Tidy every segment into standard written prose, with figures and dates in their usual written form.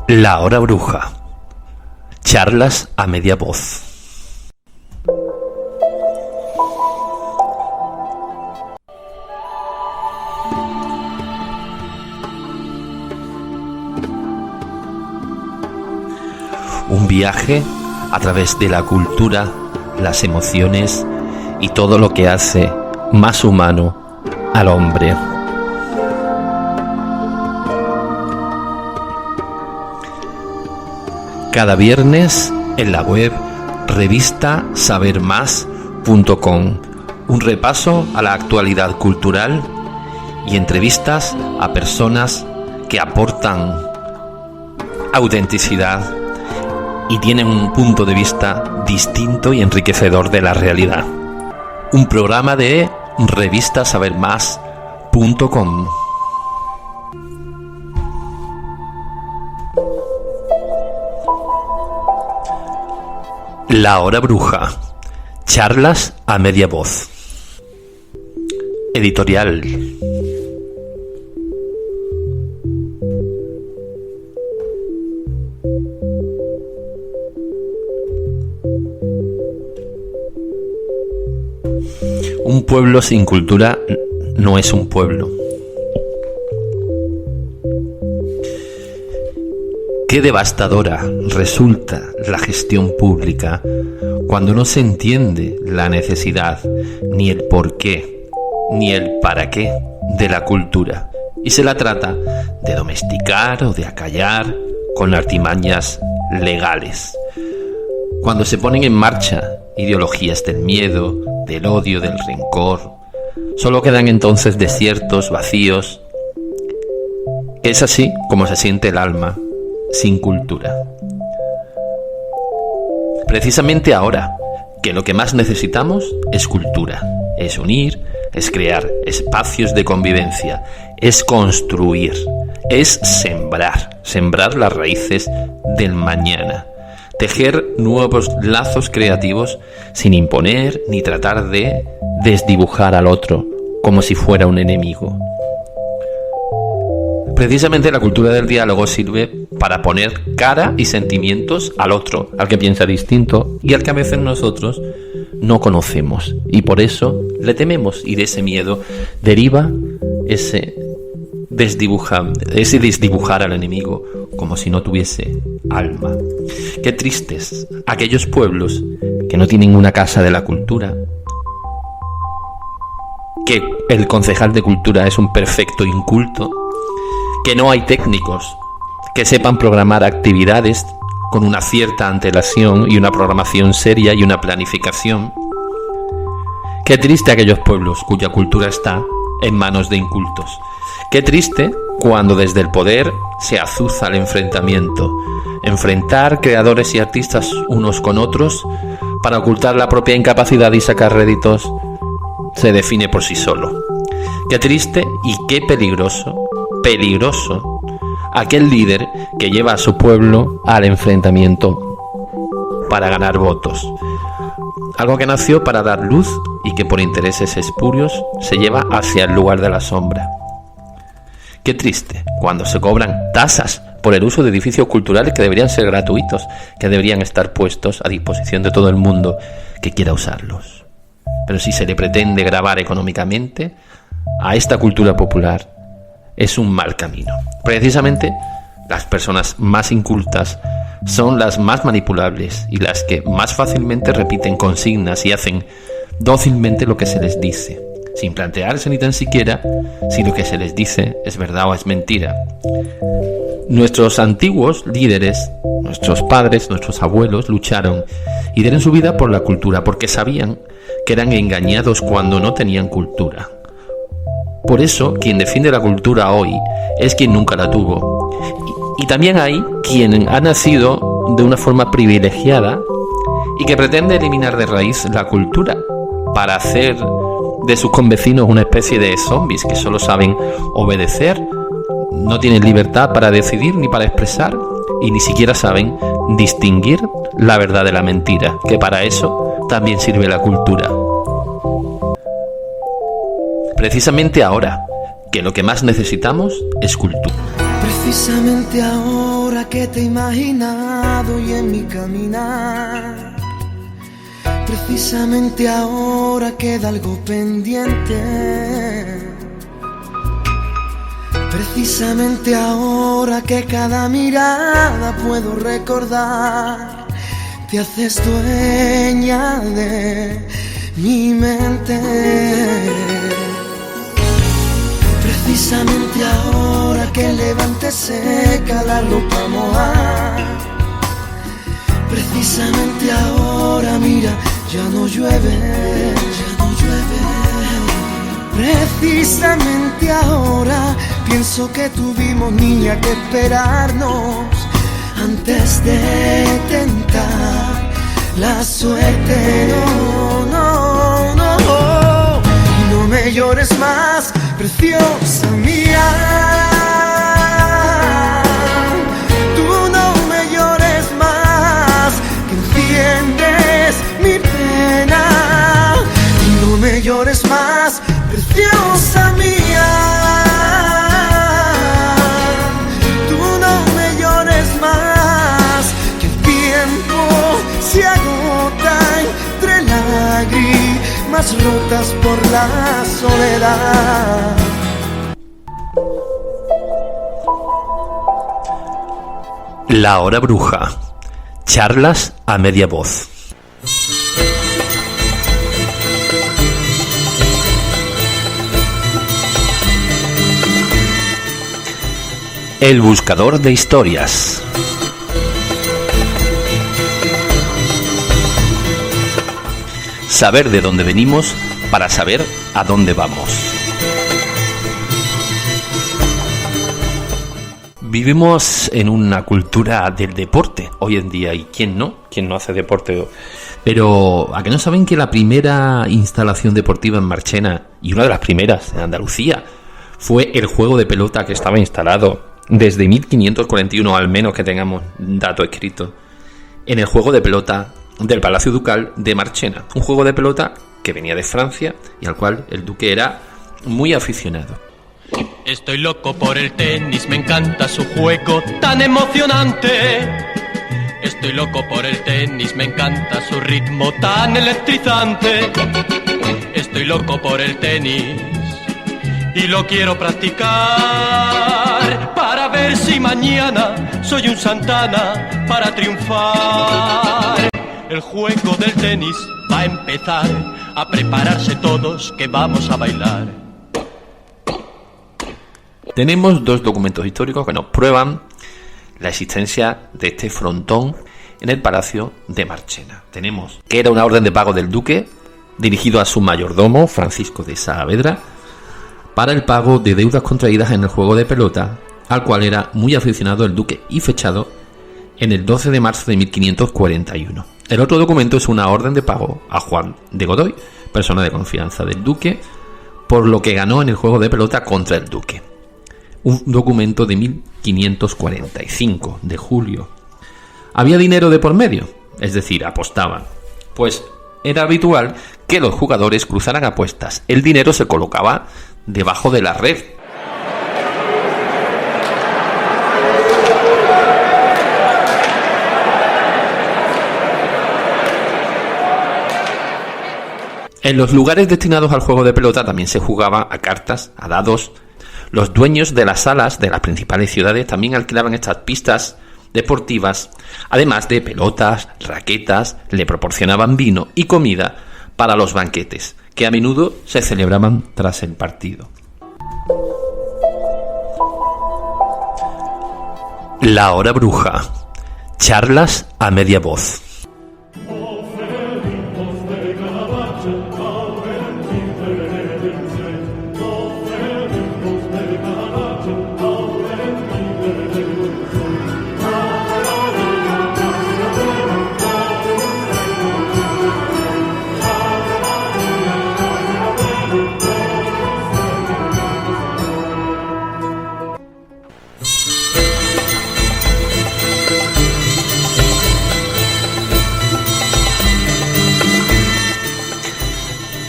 La hora bruja. Charlas a media voz. Un viaje a través de la cultura, las emociones y todo lo que hace más humano al hombre. Cada viernes en la web revistasabermas.com, un repaso a la actualidad cultural y entrevistas a personas que aportan autenticidad y tienen un punto de vista distinto y enriquecedor de la realidad. Un programa de revistasabermas.com. La hora bruja. Charlas a media voz. Editorial. Un pueblo sin cultura no es un pueblo. Qué devastadora resulta la gestión pública cuando no se entiende la necesidad, ni el porqué, ni el para qué de la cultura, y se la trata de domesticar o de acallar con artimañas legales. Cuando se ponen en marcha ideologías del miedo, del odio, del rencor, solo quedan entonces desiertos, vacíos. Es así como se siente el alma sin cultura. Precisamente ahora, que lo que más necesitamos es cultura, es unir, es crear espacios de convivencia, es construir, es sembrar las raíces del mañana, tejer nuevos lazos creativos sin imponer ni tratar de desdibujar al otro como si fuera un enemigo. Precisamente la cultura del diálogo sirve para poner cara y sentimientos al otro, al que piensa distinto y al que a veces nosotros no conocemos, y por eso le tememos, y de ese miedo deriva ese desdibujar al enemigo como si no tuviese alma. Qué tristes aquellos pueblos que no tienen una casa de la cultura, que el concejal de cultura es un perfecto inculto, que no hay técnicos que sepan programar actividades con una cierta antelación y una programación seria y una planificación. Qué triste aquellos pueblos cuya cultura está en manos de incultos. Qué triste cuando desde el poder se azuza el enfrentamiento, enfrentar creadores y artistas unos con otros para ocultar la propia incapacidad y sacar réditos se define por sí solo. Qué triste y qué peligroso aquel líder que lleva a su pueblo al enfrentamiento para ganar votos. Algo que nació para dar luz y que por intereses espurios se lleva hacia el lugar de la sombra. Qué triste cuando se cobran tasas por el uso de edificios culturales que deberían ser gratuitos, que deberían estar puestos a disposición de todo el mundo que quiera usarlos. Pero si se le pretende gravar económicamente a esta cultura popular, es un mal camino. Precisamente las personas más incultas son las más manipulables y las que más fácilmente repiten consignas y hacen dócilmente lo que se les dice, sin plantearse ni tan siquiera si lo que se les dice es verdad o es mentira. Nuestros antiguos líderes, nuestros padres, nuestros abuelos lucharon y dieron su vida por la cultura porque sabían que eran engañados cuando no tenían cultura. Por eso, quien defiende la cultura hoy es quien nunca la tuvo. Y también hay quien ha nacido de una forma privilegiada y que pretende eliminar de raíz la cultura para hacer de sus convecinos una especie de zombies que solo saben obedecer, no tienen libertad para decidir ni para expresar y ni siquiera saben distinguir la verdad de la mentira, que para eso también sirve la cultura. Precisamente ahora que lo que más necesitamos es cultura. Precisamente ahora que te he imaginado y en mi caminar, precisamente ahora queda algo pendiente, precisamente ahora que cada mirada puedo recordar, te haces dueña de mi mente. Precisamente ahora que el levante seca la ropa mojada, precisamente ahora, mira, ya no llueve, ya no llueve. Precisamente ahora pienso que tuvimos, niña, que esperarnos antes de tentar la suerte. No, no, no, no me llores más, preciosa mía. Tú no me llores más, que enciendes mi pena. No me llores más, preciosa mía. Tú no me llores más, que el tiempo se agota entre lágrimas rotas por la soledad. La hora bruja. Charlas a media voz. El buscador de historias. Saber de dónde venimos para saber a dónde vamos. Vivimos en una cultura del deporte hoy en día, y ¿quién no? ¿Quién no hace deporte? Pero ¿a qué no saben que la primera instalación deportiva en Marchena, y una de las primeras en Andalucía, fue el juego de pelota que estaba instalado desde 1541, al menos que tengamos dato escrito, en el juego de pelota del Palacio Ducal de Marchena? Un juego de pelota que venía de Francia y al cual el duque era muy aficionado. Estoy loco por el tenis, me encanta su juego tan emocionante. Estoy loco por el tenis, me encanta su ritmo tan electrizante. Estoy loco por el tenis y lo quiero practicar para ver si mañana soy un Santana para triunfar. El juego del tenis va a empezar, a prepararse todos que vamos a bailar. Tenemos dos documentos históricos que nos prueban la existencia de este frontón en el Palacio de Marchena. Tenemos que era una orden de pago del duque dirigido a su mayordomo, Francisco de Saavedra, para el pago de deudas contraídas en el juego de pelota, al cual era muy aficionado el duque, y fechado en el 12 de marzo de 1541. El otro documento es una orden de pago a Juan de Godoy, persona de confianza del duque, por lo que ganó en el juego de pelota contra el duque. Un documento de 1545, de julio. ¿Había dinero de por medio? Es decir, apostaban. Pues era habitual que los jugadores cruzaran apuestas. El dinero se colocaba debajo de la red. En los lugares destinados al juego de pelota también se jugaba a cartas, a dados. Los dueños de las salas de las principales ciudades también alquilaban estas pistas deportivas, además de pelotas, raquetas, le proporcionaban vino y comida para los banquetes, que a menudo se celebraban tras el partido. La hora bruja. Charlas a media voz.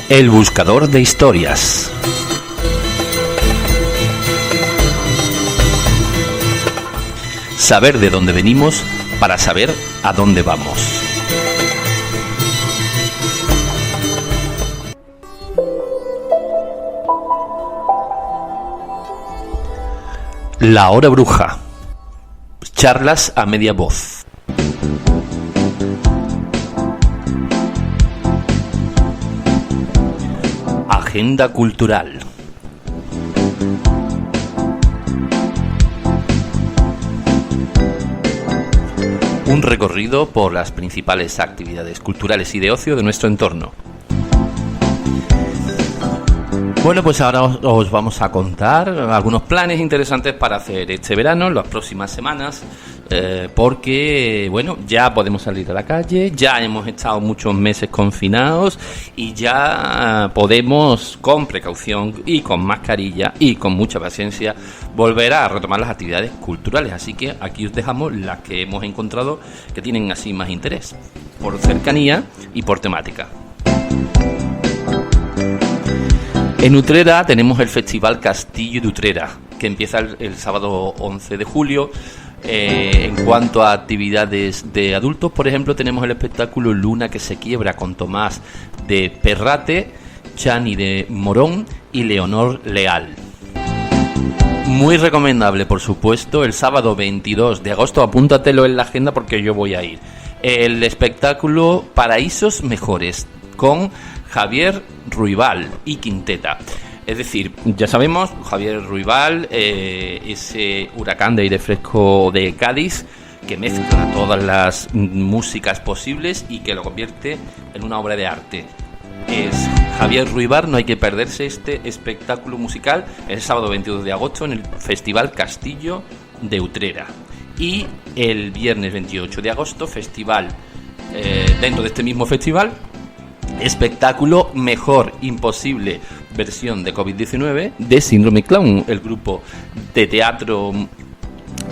El buscador de historias. saber de dónde venimos para saber a dónde vamos. La hora bruja. Charlas a media voz. Agenda cultural. Un recorrido por las principales actividades culturales y de ocio de nuestro entorno. Bueno, pues ahora os vamos a contar algunos planes interesantes para hacer este verano, en las próximas semanas, porque, bueno, ya podemos salir a la calle, ya hemos estado muchos meses confinados y ya podemos, con precaución y con mascarilla y con mucha paciencia, volver a retomar las actividades culturales. Así que aquí os dejamos las que hemos encontrado que tienen así más interés, por cercanía y por temática. En Utrera tenemos el Festival Castillo de Utrera, que empieza el sábado 11 de julio. En cuanto a actividades de adultos, por ejemplo, tenemos el espectáculo Luna que se quiebra con Tomás de Perrate, Chani de Morón y Leonor Leal. Muy recomendable, por supuesto, el sábado 22 de agosto, apúntatelo en la agenda porque yo voy a ir. El espectáculo Paraísos Mejores, con Javier Ruibal y Quinteta. Es decir, ya sabemos, Javier Ruibal, ese huracán de aire fresco de Cádiz, que mezcla todas las músicas posibles y que lo convierte en una obra de arte. Es Javier Ruibal, no hay que perderse este espectáculo musical el sábado 22 de agosto en el Festival Castillo de Utrera. Y el viernes 28 de agosto, festival, dentro de este mismo festival, espectáculo Mejor Imposible, versión de COVID-19 de Síndrome Clown, el grupo de teatro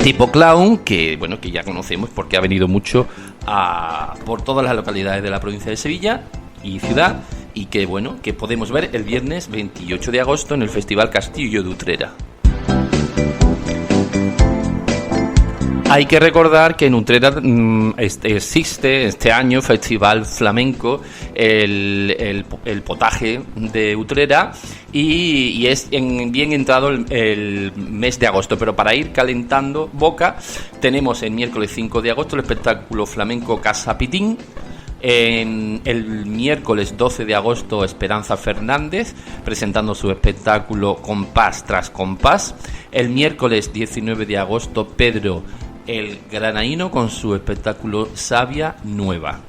tipo clown que, bueno, que ya conocemos porque ha venido mucho por todas las localidades de la provincia de Sevilla y ciudad, y que, bueno, que podemos ver el viernes 28 de agosto en el Festival Castillo de Utrera. Hay que recordar que en Utrera existe este año Festival Flamenco, el potaje de Utrera, y es bien entrado el mes de agosto. Pero para ir calentando boca, tenemos el miércoles 5 de agosto el espectáculo flamenco Casa Pitín. El miércoles 12 de agosto Esperanza Fernández presentando su espectáculo Compás tras Compás. El miércoles 19 de agosto Pedro el Granaíno con su espectáculo Savia Nueva.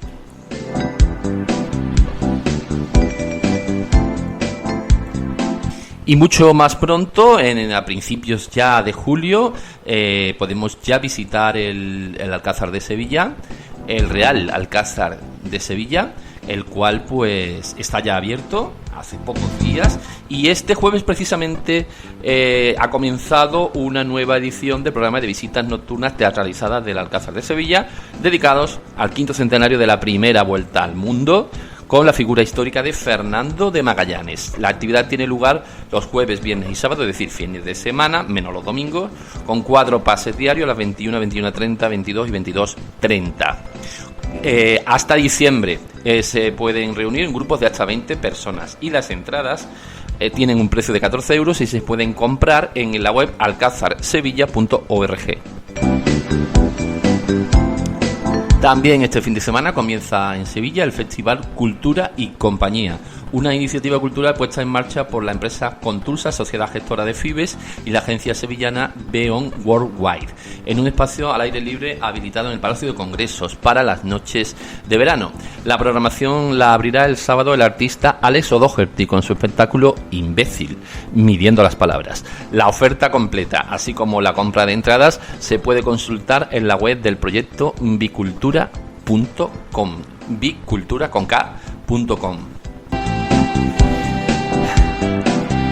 Y mucho más pronto, a principios ya de julio, podemos ya visitar el Alcázar de Sevilla, el Real Alcázar de Sevilla, el cual pues está ya abierto hace pocos días, y este jueves precisamente ha comenzado una nueva edición del programa de visitas nocturnas teatralizadas del Alcázar de Sevilla, dedicados al 5º centenario de la primera vuelta al mundo, con la figura histórica de Fernando de Magallanes. La actividad tiene lugar los jueves, viernes y sábado, es decir, fines de semana, menos los domingos, con 4 pases diarios a las 21, 21:30, 22 y 22:30. Hasta diciembre se pueden reunir en grupos de hasta 20 personas, y las entradas tienen un precio de 14 euros y se pueden comprar en la web alcazarsevilla.org. También este fin de semana comienza en Sevilla el Festival Cultura y Compañía, una iniciativa cultural puesta en marcha por la empresa Contulsa, sociedad gestora de Fibes, y la agencia sevillana Beyond Worldwide, en un espacio al aire libre habilitado en el Palacio de Congresos para las noches de verano. La programación la abrirá el sábado el artista Alex O'Doherty con su espectáculo Imbécil, midiendo las palabras. La oferta completa, así como la compra de entradas, se puede consultar en la web del proyecto bicultura.com, bicultura.com.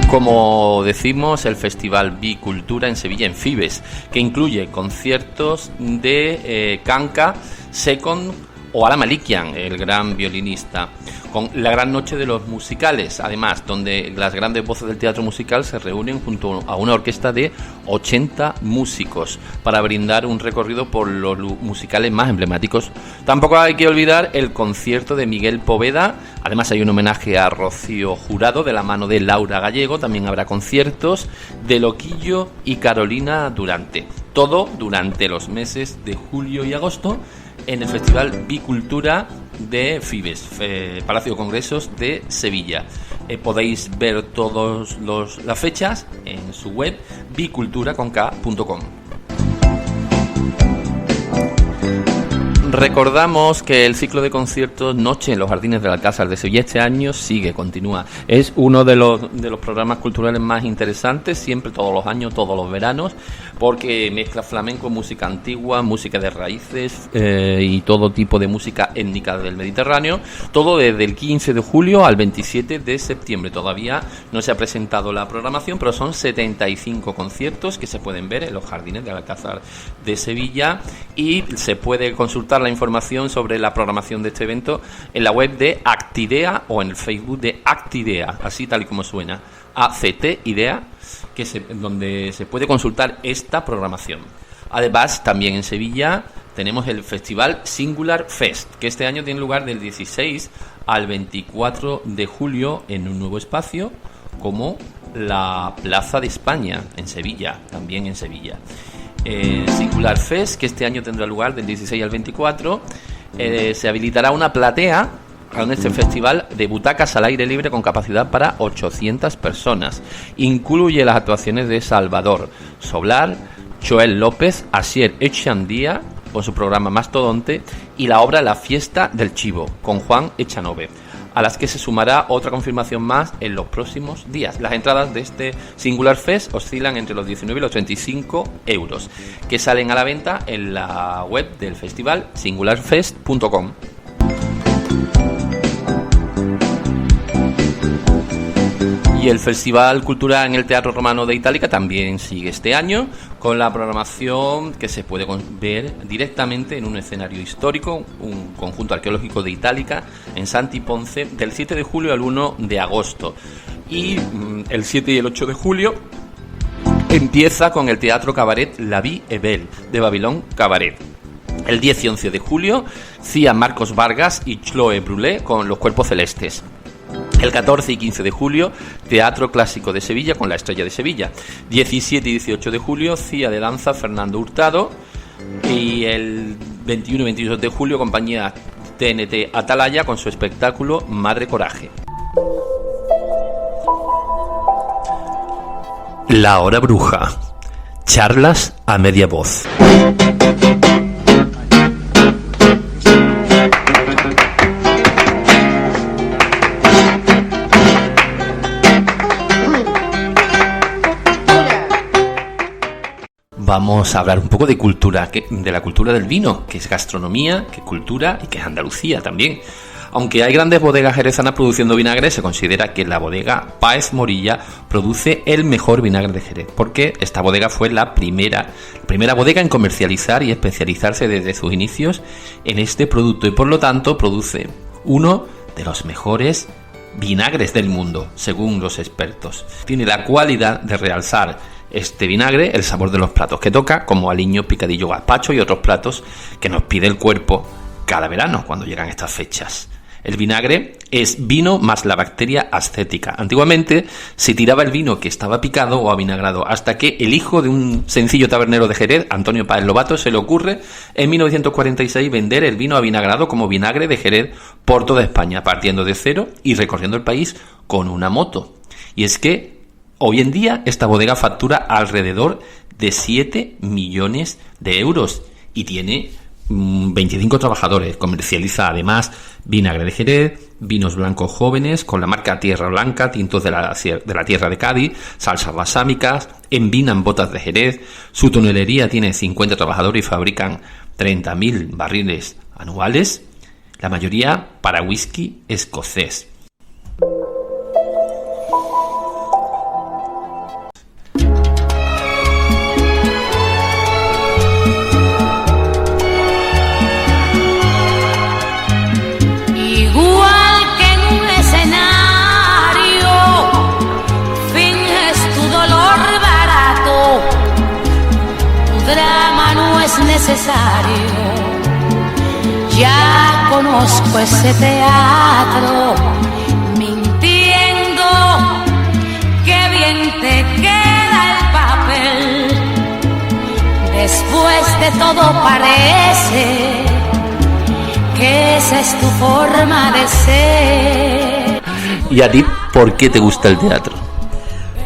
Como decimos, el Festival Bicultura en Sevilla, en Fibes, que incluye conciertos de Canca, Second, o Ala Malikian, el gran violinista, con la gran noche de los musicales, además, donde las grandes voces del teatro musical se reúnen junto a una orquesta de 80 músicos para brindar un recorrido por los musicales más emblemáticos. Tampoco hay que olvidar el concierto de Miguel Poveda. Además hay un homenaje a Rocío Jurado de la mano de Laura Gallego. También habrá conciertos de Loquillo y Carolina Durante. Todo durante los meses de julio y agosto en el Festival Bicultura de Fibes, Palacio de Congresos de Sevilla. Podéis ver todas las fechas en su web bicultura.com. Recordamos que el ciclo de conciertos Noche en los Jardines del Alcázar de Sevilla este año continúa. Es uno de los programas culturales más interesantes, siempre, todos los años, todos los veranos, porque mezcla flamenco, música antigua, música de raíces y todo tipo de música étnica del Mediterráneo, todo desde el 15 de julio al 27 de septiembre. Todavía no se ha presentado la programación, pero son 75 conciertos que se pueden ver en los Jardines del Alcázar de Sevilla, y se puede consultar la información sobre la programación de este evento en la web de Actidea o en el Facebook de Actidea, así tal y como suena, ACT-IDEA, donde se puede consultar esta programación. Además, también en Sevilla tenemos el Festival Singular Fest, que este año tiene lugar del 16 al 24 de julio en un nuevo espacio como la Plaza de España en Sevilla, también en Sevilla. Singular Fest, que este año tendrá lugar del 16 al 24, se habilitará una platea en este festival de butacas al aire libre con capacidad para 800 personas. Incluye las actuaciones de Salvador Soblar, Joel López, Asier Echandía con su programa Mastodonte, y la obra La Fiesta del Chivo con Juan Echanove, a las que se sumará otra confirmación más en los próximos días. Las entradas de este Singular Fest oscilan entre los 19 y los 35 euros, que salen a la venta en la web del festival singularfest.com. Y el Festival Cultural en el Teatro Romano de Itálica también sigue este año, con la programación que se puede ver directamente en un escenario histórico, un conjunto arqueológico de Itálica, en Santi Ponce, del 7 de julio al 1 de agosto. Y el 7 y el 8 de julio empieza con el Teatro Cabaret La Vie est Belle de Babilón Cabaret. El 10 y 11 de julio, Cía Marcos Vargas y Chloé Brulé con Los Cuerpos Celestes. El 14 y 15 de julio, Teatro Clásico de Sevilla con La Estrella de Sevilla. 17 y 18 de julio, Cía de Danza Fernando Hurtado. Y el 21 y 22 de julio, compañía TNT Atalaya con su espectáculo Madre Coraje. La Hora Bruja. Charlas a media voz. Vamos a hablar un poco de cultura, de la cultura del vino, que es gastronomía, que es cultura y que es Andalucía también. Aunque hay grandes bodegas jerezanas produciendo vinagre, se considera que la bodega Páez Morilla produce el mejor vinagre de Jerez, porque esta bodega fue la primera bodega en comercializar y especializarse desde sus inicios en este producto, y por lo tanto produce uno de los mejores vinagres del mundo, según los expertos. Tiene la cualidad de realzar este vinagre el sabor de los platos que toca, como aliño, picadillo, gazpacho y otros platos que nos pide el cuerpo cada verano cuando llegan estas fechas. El vinagre es vino más la bacteria ascética. Antiguamente se tiraba el vino que estaba picado o avinagrado, hasta que el hijo de un sencillo tabernero de Jerez, Antonio Páez Lobato, se le ocurre en 1946 vender el vino avinagrado como vinagre de Jerez por toda España, partiendo de cero y recorriendo el país con una moto. Y es que hoy en día esta bodega factura alrededor de 7 millones de euros y tiene 25 trabajadores. Comercializa además vinagre de Jerez, vinos blancos jóvenes con la marca Tierra Blanca, tintos de la tierra de Cádiz, salsas balsámicas, envinan botas de Jerez. Su tonelería tiene 50 trabajadores y fabrican 30.000 barriles anuales, la mayoría para whisky escocés. necesario. Ya conozco ese teatro, mintiendo, qué bien te queda el papel. Después de todo parece que esa es tu forma de ser. ¿Y a ti por qué te gusta el teatro?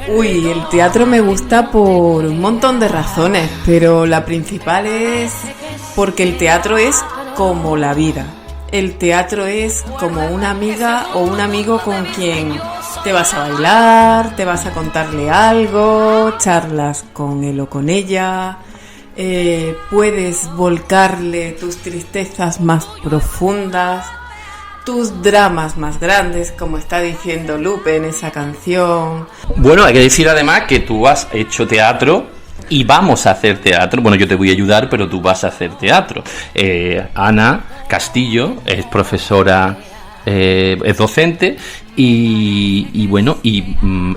Uy, el teatro me gusta por un montón de razones, pero la principal es porque el teatro es como la vida. El teatro es como una amiga o un amigo con quien te vas a bailar, te vas a contarle algo, charlas con él o con ella, puedes volcarle tus tristezas más profundas, tus dramas más grandes, como está diciendo Lupe en esa canción. Bueno, hay que decir además que tú has hecho teatro y vamos a hacer teatro. Bueno, yo te voy a ayudar, pero tú vas a hacer teatro. Ana Castillo es profesora, es docente y bueno,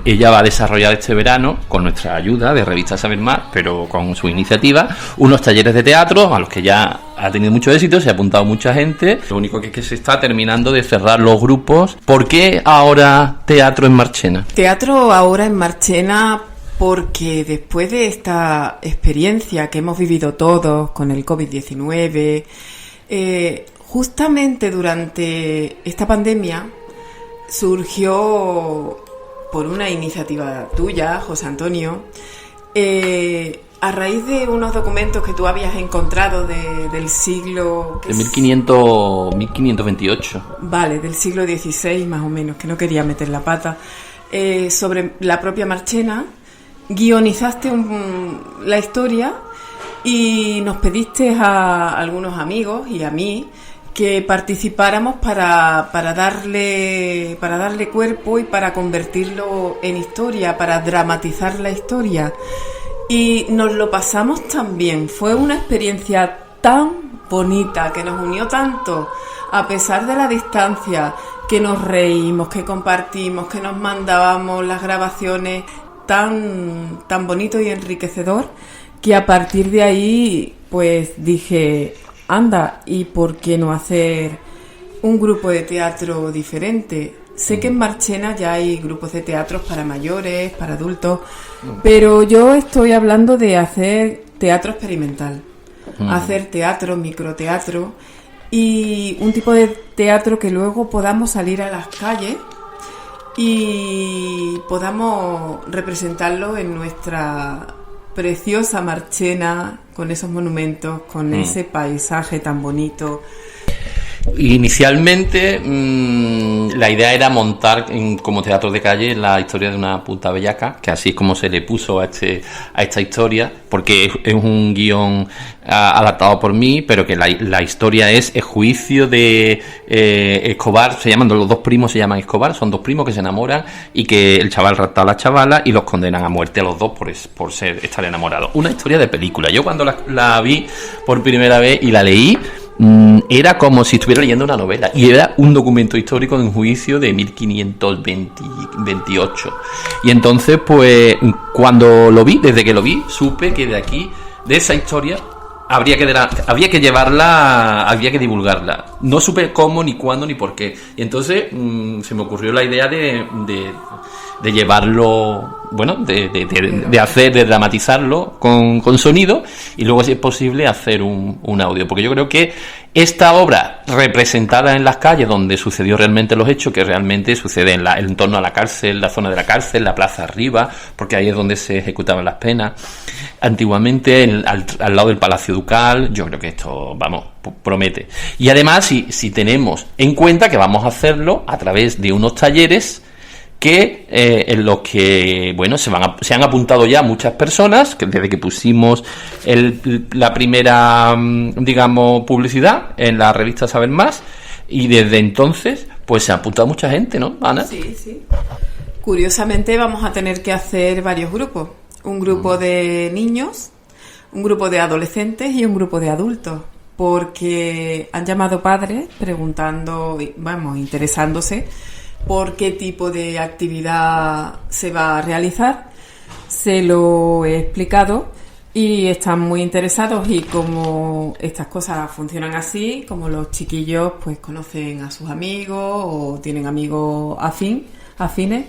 ella va a desarrollar este verano, con nuestra ayuda de Revista Saber Más, pero con su iniciativa, unos talleres de teatro a los que ya ha tenido mucho éxito, se ha apuntado mucha gente. Lo único que es que se está terminando de cerrar los grupos. ¿Por qué ahora teatro en Marchena? Teatro ahora en Marchena porque después de esta experiencia que hemos vivido todos con el COVID-19, justamente durante esta pandemia surgió por una iniciativa tuya, José Antonio, a raíz de unos documentos que tú habías encontrado del siglo... De 1528. Vale, del siglo XVI más o menos, que no quería meter la pata, sobre la propia Marchena, guionizaste la historia y nos pediste a algunos amigos y a mí que participáramos para darle cuerpo y para convertirlo en historia, para dramatizar la historia. Y nos lo pasamos tan bien, fue una experiencia tan bonita, que nos unió tanto, a pesar de la distancia, que nos reímos, que compartimos, que nos mandábamos las grabaciones, tan bonito y enriquecedor, que a partir de ahí pues dije, anda, ¿y por qué no hacer un grupo de teatro diferente? Sé que en Marchena ya hay grupos de teatros para mayores, para adultos, pero yo estoy hablando de hacer teatro experimental, hacer teatro, microteatro, y un tipo de teatro que luego podamos salir a las calles y podamos representarlo en nuestra preciosa Marchena, con esos monumentos, con ese paisaje tan bonito. Inicialmente la idea era montar como teatro de calle la historia de una puta bellaca, que así es como se le puso a esta historia, porque es un guión adaptado por mí, pero que la historia es el juicio de Escobar. Los dos primos se llaman Escobar, son dos primos que se enamoran y que el chaval rapta a la chavala y los condenan a muerte a los dos por estar enamorados. Una historia de película. Yo cuando la vi por primera vez y la leí, era como si estuviera leyendo una novela, y era un documento histórico en juicio de 1528. Y entonces, pues, desde que lo vi, supe que de esa historia había que llevarla, había que divulgarla. No supe cómo, ni cuándo, ni por qué. Y entonces se me ocurrió la idea de llevarlo, bueno, de dramatizarlo con sonido, y luego, si es posible, hacer un audio. Porque yo creo que esta obra, representada en las calles donde sucedió realmente los hechos, que realmente sucede en torno a la cárcel, la zona de la cárcel, la plaza arriba, porque ahí es donde se ejecutaban las penas antiguamente, al lado del Palacio Ducal. Yo creo que esto, vamos, promete. Y además, si tenemos en cuenta que vamos a hacerlo a través de unos talleres que en los que, bueno, se han apuntado ya muchas personas, que desde que pusimos la primera, digamos, publicidad en la revista Saber Más, y desde entonces pues se ha apuntado mucha gente, ¿no, Ana? Sí. Curiosamente vamos a tener que hacer varios grupos. Un grupo de niños, un grupo de adolescentes y un grupo de adultos, porque han llamado padres preguntando, vamos, interesándose por qué tipo de actividad se va a realizar. Se lo he explicado y están muy interesados, y como estas cosas funcionan así, como los chiquillos pues conocen a sus amigos o tienen amigos afines,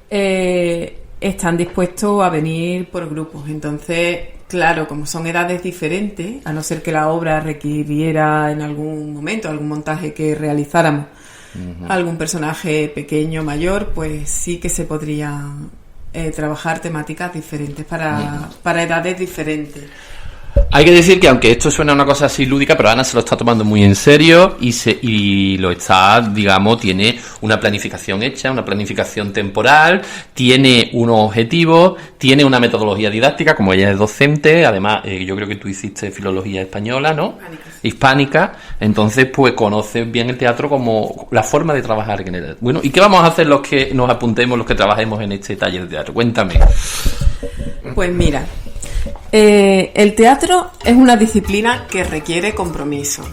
están dispuestos a venir por grupos. Entonces, claro, como son edades diferentes, a no ser que la obra requiriera en algún momento algún montaje que realizáramos, algún personaje pequeño, mayor, pues sí que se podría trabajar temáticas diferentes para edades diferentes. Hay que decir que aunque esto suena una cosa así lúdica, pero Ana se lo está tomando muy en serio y lo está, digamos, tiene una planificación hecha, una planificación temporal, tiene unos objetivos, tiene una metodología didáctica, como ella es docente, además yo creo que tú hiciste filología española, ¿no? Hispánica, entonces pues conoces bien el teatro como la forma de trabajar en el... Bueno, ¿y qué vamos a hacer los que nos apuntemos, los que trabajemos en este taller de teatro? Cuéntame. Pues mira, el teatro es una disciplina que requiere compromiso.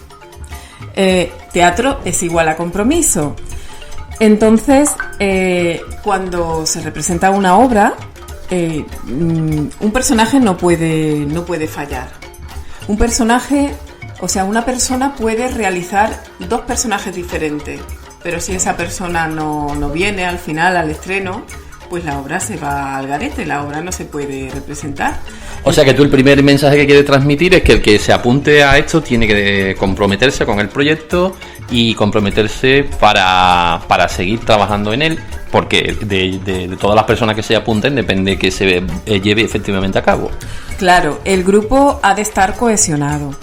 Teatro es igual a compromiso. Entonces, cuando se representa una obra, un personaje no puede fallar. Un personaje, o sea, una persona puede realizar dos personajes diferentes, pero si esa persona no viene al final, al estreno, pues la obra se va al garete, la obra no se puede representar. O sea que tú el primer mensaje que quieres transmitir es que el que se apunte a esto tiene que comprometerse con el proyecto y comprometerse para seguir trabajando en él, porque de todas las personas que se apunten depende que se lleve efectivamente a cabo. Claro, el grupo ha de estar cohesionado.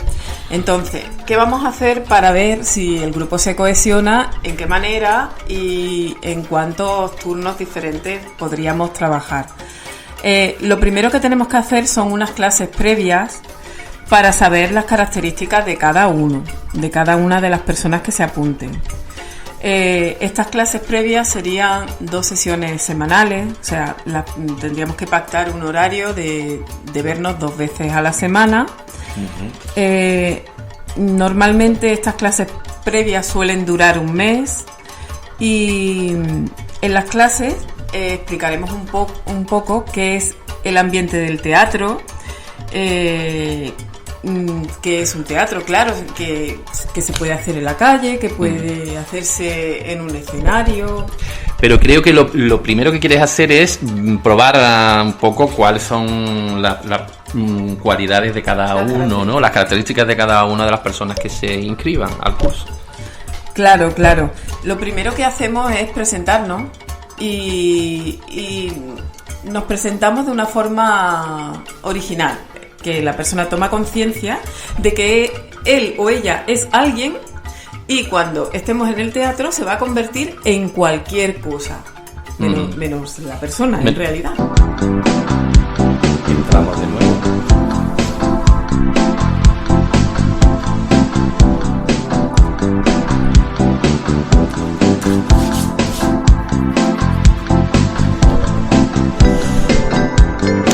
Entonces, ¿qué vamos a hacer para ver si el grupo se cohesiona, en qué manera y en cuántos turnos diferentes podríamos trabajar? Lo primero que tenemos que hacer son unas clases previas para saber las características de cada uno, de cada una de las personas que se apunten. Estas clases previas serían 2 sesiones semanales, o sea, tendríamos que pactar un horario de vernos 2 veces a la semana. Normalmente estas clases previas suelen durar un mes, y en las clases explicaremos un poco qué es el ambiente del teatro, qué es un teatro, claro, que se puede hacer en la calle, que puede hacerse en un escenario. Pero creo que lo primero que quieres hacer es probar un poco cuáles son las cualidades de cada uno, ¿no? Las características de cada una de las personas que se inscriban al curso. Claro. Lo primero que hacemos es presentarnos y nos presentamos de una forma original, que la persona toma conciencia de que él o ella es alguien, y cuando estemos en el teatro se va a convertir en cualquier cosa, menos la persona, en realidad. Entramos de nuevo.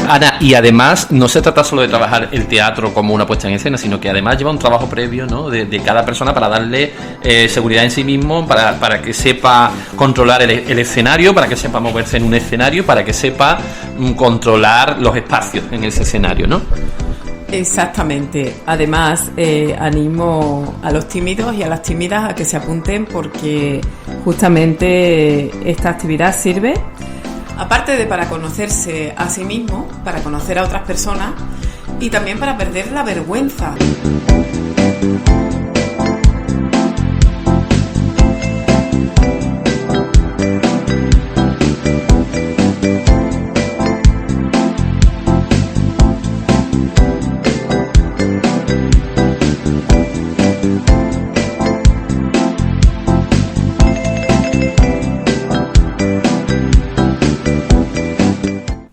Ana, y además no se trata solo de trabajar el teatro como una puesta en escena, sino que además lleva un trabajo previo, ¿no? de cada persona para darle seguridad en sí mismo, para que sepa controlar el escenario, para que sepa moverse en un escenario, para que sepa controlar los espacios en ese escenario, ¿no? Exactamente. Además, animo a los tímidos y a las tímidas a que se apunten, porque justamente esta actividad sirve, aparte de para conocerse a sí mismo, para conocer a otras personas, y también para perder la vergüenza.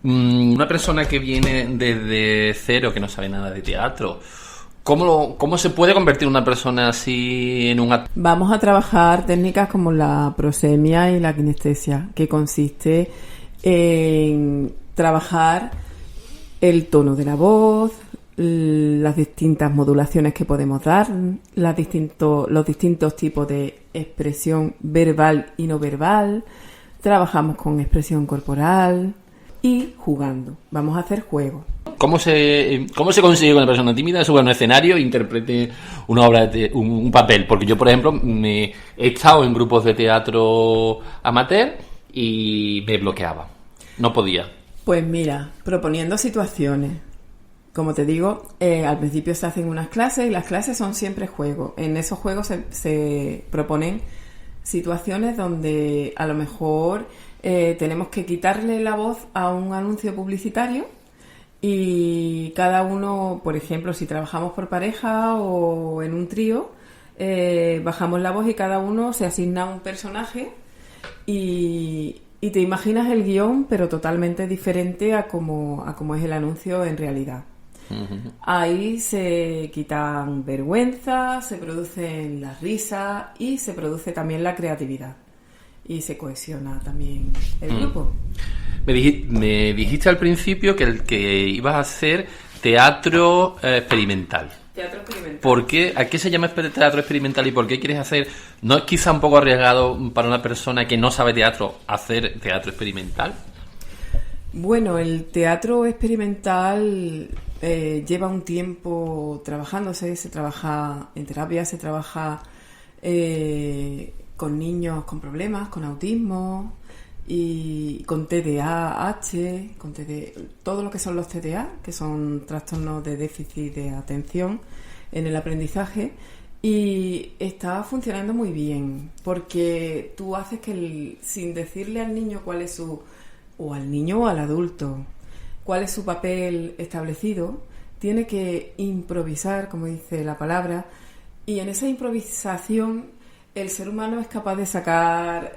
Una persona que viene desde cero, que no sabe nada de teatro, ¿cómo se puede convertir una persona así en un... Vamos a trabajar técnicas como la prosemia y la kinestesia, que consiste en trabajar el tono de la voz, las distintas modulaciones que podemos dar, los distintos tipos de expresión verbal y no verbal. Trabajamos con expresión corporal y jugando. Vamos a hacer juegos. ¿Cómo se consigue que una persona tímida suba a un escenario e interprete una obra un papel? Porque yo, por ejemplo, me he estado en grupos de teatro amateur y me bloqueaba. No podía. Pues mira, proponiendo situaciones. Como te digo, al principio se hacen unas clases y las clases son siempre juegos. En esos juegos se proponen situaciones donde a lo mejor tenemos que quitarle la voz a un anuncio publicitario y cada uno, por ejemplo, si trabajamos por pareja o en un trío, bajamos la voz y cada uno se asigna un personaje y te imaginas el guión, pero totalmente diferente a como es el anuncio en realidad. Uh-huh. Ahí se quitan vergüenzas, se producen las risas y se produce también la creatividad y se cohesiona también el grupo. Me dijiste al principio que ibas a hacer teatro experimental. Teatro experimental. ¿Por qué? ¿A qué se llama teatro experimental y por qué quieres hacer? ¿No es quizá un poco arriesgado para una persona que no sabe teatro hacer teatro experimental? Bueno, el teatro experimental lleva un tiempo trabajándose, se trabaja en terapia, se trabaja con niños con problemas, con autismo y con TDAH, todo lo que son los TDA, que son trastornos de déficit de atención en el aprendizaje, y está funcionando muy bien porque tú haces que sin decirle al niño cuál es o al niño o al adulto cuál es su papel establecido, tiene que improvisar, como dice la palabra, y en esa improvisación el ser humano es capaz de sacar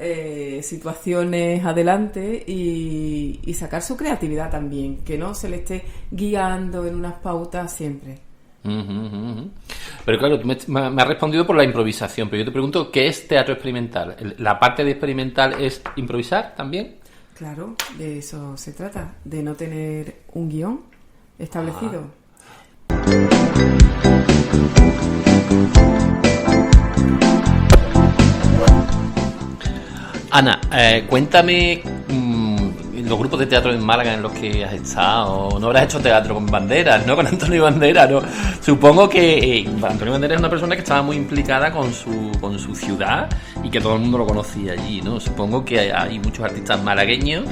situaciones adelante y sacar su creatividad también, que no se le esté guiando en unas pautas siempre. Pero claro, tú me has respondido por la improvisación, pero yo te pregunto, ¿qué es teatro experimental? ¿La parte de experimental es improvisar también? Claro, de eso se trata, de no tener un guión establecido. Ana, cuéntame los grupos de teatro en Málaga en los que has estado. No habrás hecho teatro con Banderas, ¿no? Con Antonio Banderas, ¿no? Supongo que Antonio Banderas es una persona que estaba muy implicada con su ciudad y que todo el mundo lo conocía allí, ¿no? Supongo que hay muchos artistas malagueños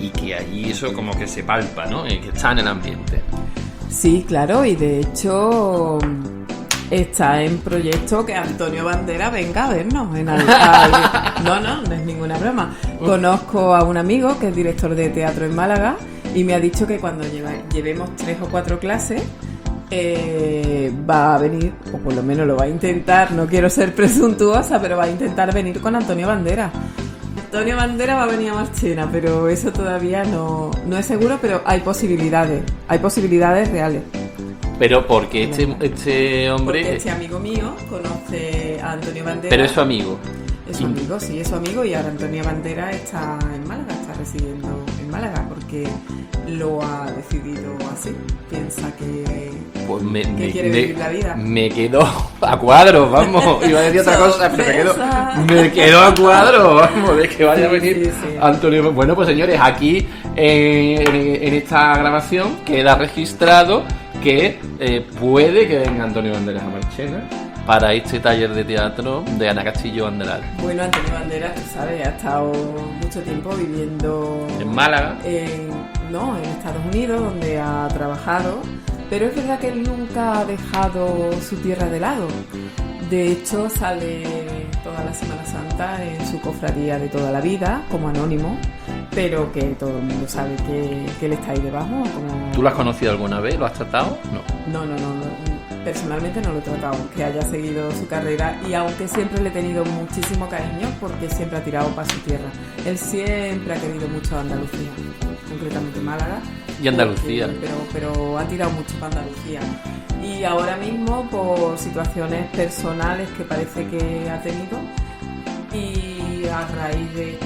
y que allí eso como que se palpa, ¿no? Que está en el ambiente. Sí, claro, y de hecho está en proyecto que Antonio Banderas venga a vernos. No es ninguna broma. Conozco a un amigo que es director de teatro en Málaga y me ha dicho que cuando llevemos 3 o 4 clases va a venir, o por lo menos lo va a intentar, no quiero ser presuntuosa, pero va a intentar venir con Antonio Banderas. Antonio Banderas va a venir a Marchena, pero eso todavía no es seguro, pero hay posibilidades reales. Pero porque este hombre... Porque este amigo mío conoce a Antonio Banderas. Pero es su amigo. Es su amigo, sí, es su amigo, y ahora Antonio Banderas está en Málaga, está residiendo en Málaga porque lo ha decidido así. Piensa que quiere vivir la vida. Me quedo a cuadro, vamos. Iba a decir otra cosa, pero me quedo a cuadro, vamos, de que vaya a venir Antonio. Bueno, pues señores, aquí en esta grabación queda registrado que puede que venga Antonio Banderas a Marchena para este taller de teatro de Ana Castillo Banderal. Bueno, Antonio Banderas, tú sabes, ha estado mucho tiempo viviendo en Málaga. En Estados Unidos, donde ha trabajado, pero es verdad que él nunca ha dejado su tierra de lado. De hecho, sale toda la Semana Santa en su cofradía de toda la vida, como anónimo, pero que todo el mundo sabe que él está ahí debajo. ¿Tú lo has conocido alguna vez? ¿Lo has tratado? No. Personalmente no lo he tratado, que haya seguido su carrera, y aunque siempre le he tenido muchísimo cariño porque siempre ha tirado para su tierra. Él siempre ha querido mucho a Andalucía, concretamente Málaga. Y Andalucía. Pero ha tirado mucho para Andalucía. Y ahora mismo, por situaciones personales que parece que ha tenido, y a raíz de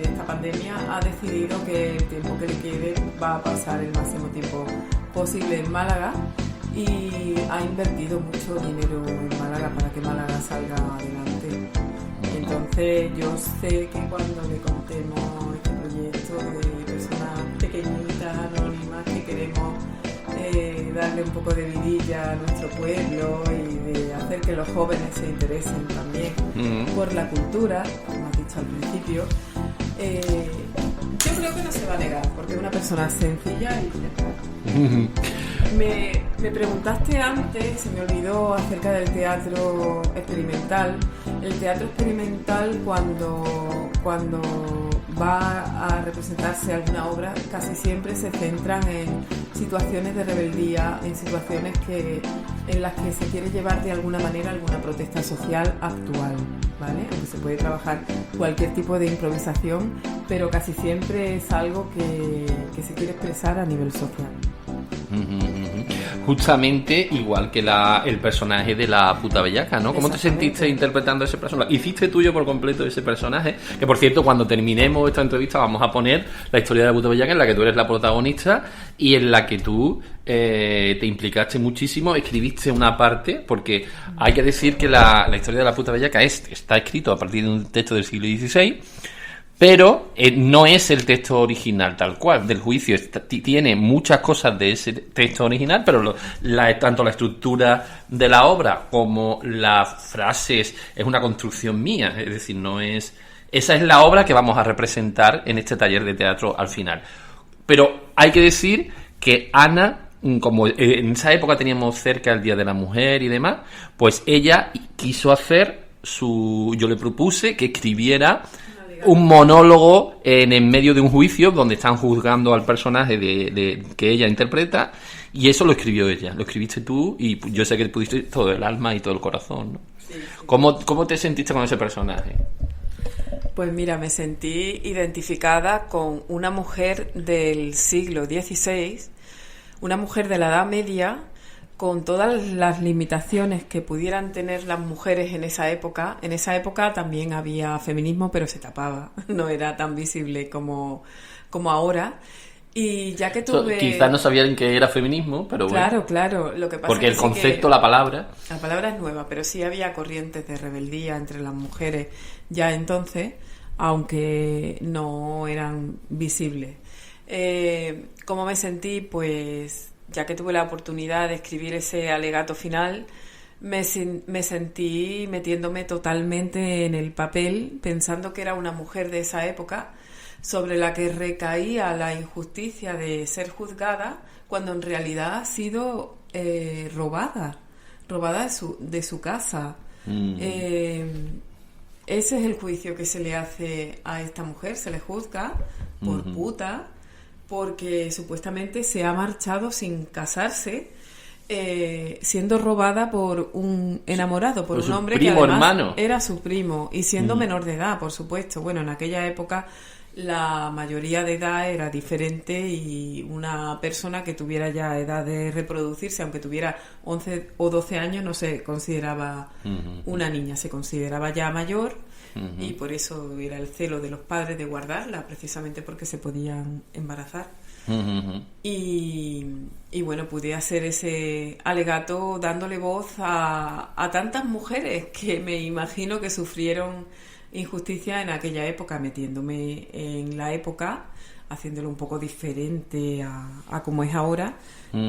esta pandemia, ha decidido que el tiempo que le quede va a pasar el máximo tiempo posible en Málaga, y ha invertido mucho dinero en Málaga para que Málaga salga adelante. Entonces yo sé que cuando le contemos este proyecto de personas pequeñitas, anónimas, que queremos darle un poco de vidilla a nuestro pueblo y de hacer que los jóvenes se interesen también por la cultura, como has dicho al principio. Yo creo que no se va a negar, porque es una persona sencilla y me preguntaste antes, se me olvidó, acerca del teatro experimental. El teatro experimental, cuando va a representarse alguna obra, casi siempre se centran en situaciones de rebeldía, en situaciones en las que se quiere llevar de alguna manera alguna protesta social actual, ¿vale? Aunque se puede trabajar cualquier tipo de improvisación, pero casi siempre es algo que se quiere expresar a nivel social. Justamente igual que el personaje de la puta bellaca, ¿no? ¿Cómo te sentiste interpretando ese personaje? ¿Hiciste tuyo por completo ese personaje? Que por cierto, cuando terminemos esta entrevista vamos a poner la historia de la puta bellaca, en la que tú eres la protagonista y en la que tú te implicaste muchísimo, escribiste una parte, porque hay que decir que la historia de la puta bellaca está escrito a partir de un texto del siglo XVI, pero no es el texto original tal cual del juicio. Tiene muchas cosas de ese texto original, pero tanto la estructura de la obra como las frases es una construcción mía. Es decir, no es... Esa es la obra que vamos a representar en este taller de teatro al final. Pero hay que decir que Ana, como en esa época teníamos cerca el Día de la Mujer y demás, pues ella quiso hacer yo le propuse que escribiera un monólogo en medio de un juicio donde están juzgando al personaje que ella interpreta, y eso lo escribió ella, lo escribiste tú, y yo sé que pudiste todo el alma y todo el corazón, ¿no? Sí. ¿Cómo te sentiste con ese personaje? Pues mira, me sentí identificada con una mujer del siglo XVI, una mujer de la Edad Media, con todas las limitaciones que pudieran tener las mujeres en esa época. En esa época también había feminismo, pero se tapaba, no era tan visible como ahora. Y ya que tuve... Quizás no sabían que era feminismo, pero bueno. Claro. Lo que pasa porque es el concepto, la palabra es nueva, pero sí había corrientes de rebeldía entre las mujeres ya entonces, aunque no eran visibles. ¿Cómo me sentí? Pues... ya que tuve la oportunidad de escribir ese alegato final, me sentí metiéndome totalmente en el papel, pensando que era una mujer de esa época sobre la que recaía la injusticia de ser juzgada, cuando en realidad ha sido robada de su casa. Ese es el juicio que se le hace a esta mujer, se le juzga por puta, porque supuestamente se ha marchado sin casarse, siendo robada por un enamorado, por un hombre que además hermano. Era su primo, y siendo menor de edad, por supuesto. Bueno, en aquella época la mayoría de edad era diferente, y una persona que tuviera ya edad de reproducirse, aunque tuviera 11 o 12 años, no se consideraba una niña, se consideraba ya mayor. Y por eso era el celo de los padres de guardarla, precisamente porque se podían embarazar. Y bueno, pude hacer ese alegato dándole voz a tantas mujeres que me imagino que sufrieron injusticia en aquella época, metiéndome en la época, haciéndolo un poco diferente a como es ahora,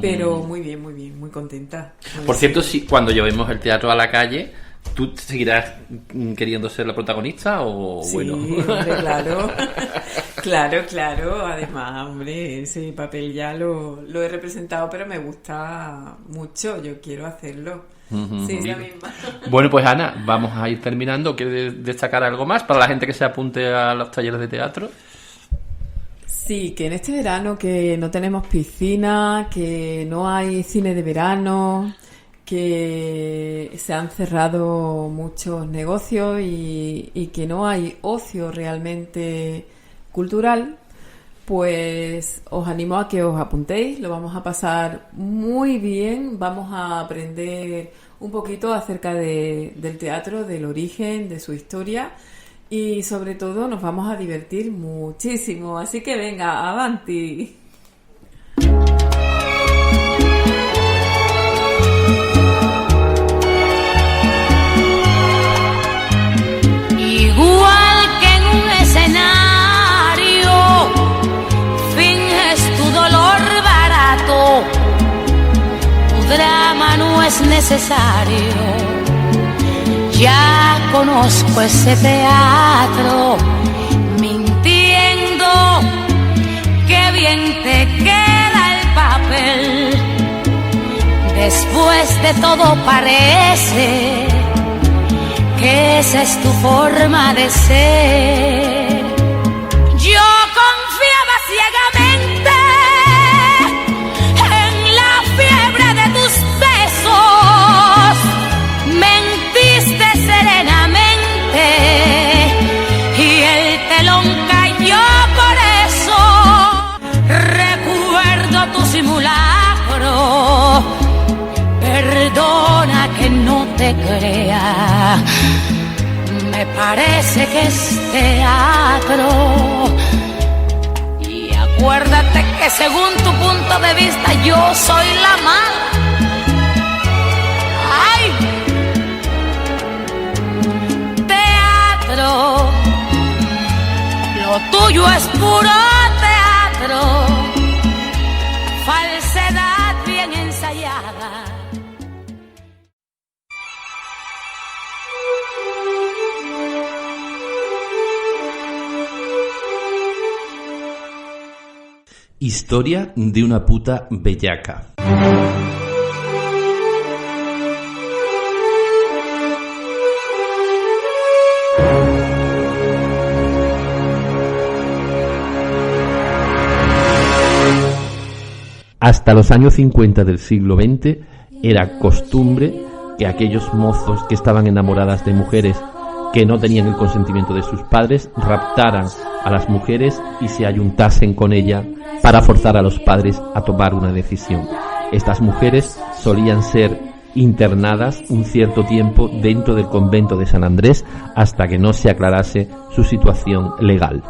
pero muy bien, muy contenta. Por cierto, si cuando llevemos el teatro a la calle, ¿tú seguirás queriendo ser la protagonista o sí, bueno? Hombre, claro. Además, hombre, ese papel ya lo he representado, pero me gusta mucho. Yo quiero hacerlo. Sí, la misma. Bueno, pues Ana, vamos a ir terminando. ¿Quieres destacar algo más para la gente que se apunte a los talleres de teatro? Sí, que en este verano que no tenemos piscina, que no hay cine de verano, que se han cerrado muchos negocios y que no hay ocio realmente cultural, pues os animo a que os apuntéis. Lo vamos a pasar muy bien, vamos a aprender un poquito acerca del teatro, del origen, de su historia, y sobre todo nos vamos a divertir muchísimo. Así que venga, avanti. Igual que en un escenario finges tu dolor barato, es necesario. Ya conozco ese teatro, mintiendo, qué bien te queda el papel. Después de todo parece que esa es tu forma de ser. Yo confiaba ciegamente en la fiebre de tus besos, mentiste serenamente y el telón cayó por eso. Recuerdo tu simulacro, perdona que no te crea, me parece que es teatro. Y acuérdate que según tu punto de vista yo soy la mala. ¡Ay! Teatro, lo tuyo es puro teatro, falsedad bien ensayada. Historia de una puta bellaca. Hasta los años 50 del siglo XX era costumbre que aquellos mozos que estaban enamoradas de mujeres que no tenían el consentimiento de sus padres raptaran a las mujeres y se ayuntasen con ella para forzar a los padres a tomar una decisión. Estas mujeres solían ser internadas un cierto tiempo dentro del convento de San Andrés hasta que no se aclarase su situación legal.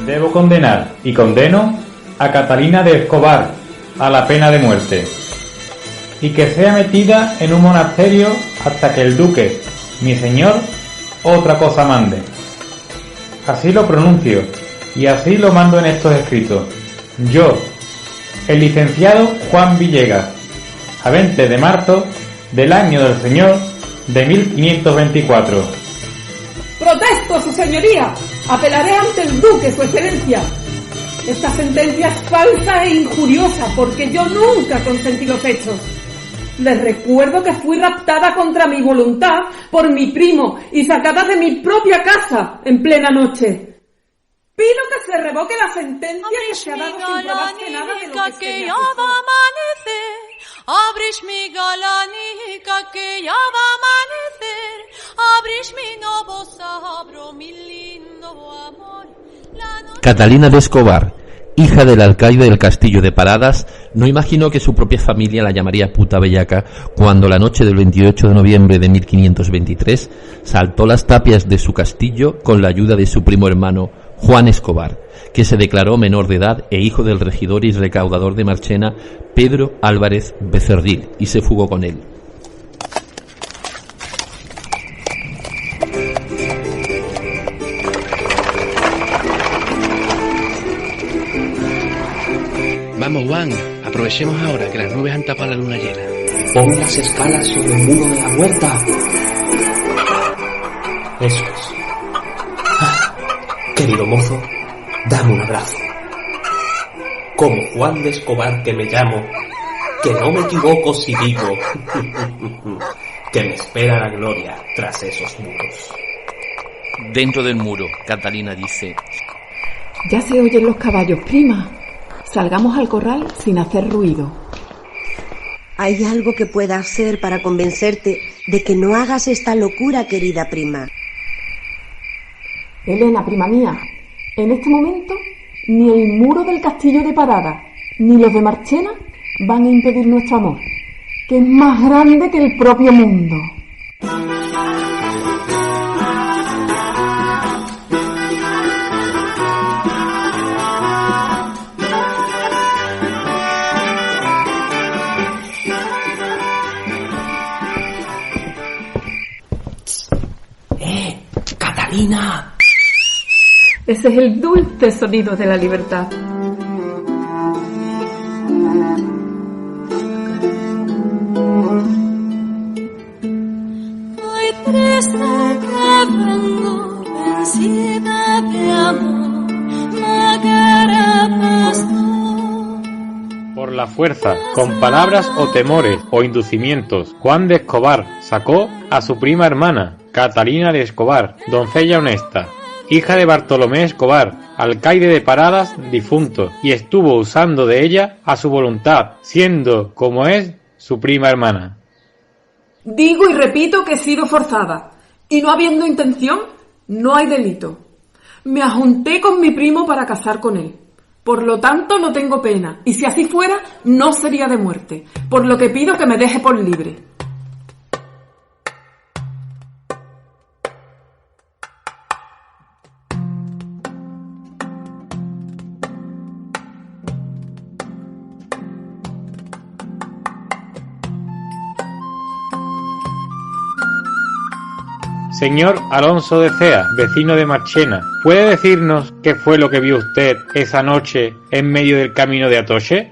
Debo condenar y condeno a Catalina de Escobar a la pena de muerte y que sea metida en un monasterio hasta que el duque, mi señor, otra cosa mande. Así lo pronuncio y así lo mando en estos escritos. Yo, el licenciado Juan Villegas, a 20 de marzo del año del Señor de 1524. ¡Protesto, su señoría! Apelaré ante el duque, su excelencia. Esta sentencia es falsa e injuriosa porque yo nunca consentí los hechos. Les recuerdo que fui raptada contra mi voluntad por mi primo y sacada de mi propia casa en plena noche. Pido que se revoque la sentencia que se ha dado sin probarse nada de lo que se me acusó. Abrish mi galanica que ya va a amanecer, abrish mi novo sabro, mi lindo amor. Catalina de Escobar, hija del alcaide del castillo de Paradas, no imaginó que su propia familia la llamaría puta bellaca cuando la noche del 28 de noviembre de 1523 saltó las tapias de su castillo con la ayuda de su primo hermano Juan Escobar, que se declaró menor de edad e hijo del regidor y recaudador de Marchena Pedro Álvarez Becerril, y se fugó con él. Vamos, Juan, aprovechemos ahora que las nubes han tapado la luna llena. Pon las escalas sobre el muro de la huerta. Eso es. Querido mozo, dame un abrazo. Como Juan de Escobar que me llamo, que no me equivoco si digo que me espera la gloria tras esos muros. Dentro del muro, Catalina dice: Ya se oyen los caballos, prima. Salgamos al corral sin hacer ruido. ¿Hay algo que pueda hacer para convencerte de que no hagas esta locura, querida prima? Elena, prima mía, en este momento ni el muro del castillo de Parada ni los de Marchena van a impedir nuestro amor, que es más grande que el propio mundo. Catalina. Ese es el dulce sonido de la libertad. Hoy triste que vengo, vencida de amor, vagará pastor. Por la fuerza, con palabras o temores o inducimientos, Juan de Escobar sacó a su prima hermana, Catalina de Escobar, doncella honesta, hija de Bartolomé Escobar, alcaide de Paradas difunto, y estuvo usando de ella a su voluntad, siendo, como es, su prima hermana. Digo y repito que he sido forzada, y no habiendo intención, no hay delito. Me ajunté con mi primo para casar con él. Por lo tanto, no tengo pena, y si así fuera, no sería de muerte, por lo que pido que me deje por libre. Señor Alonso de Cea, vecino de Marchena, ¿puede decirnos qué fue lo que vio usted esa noche en medio del camino de Atoche?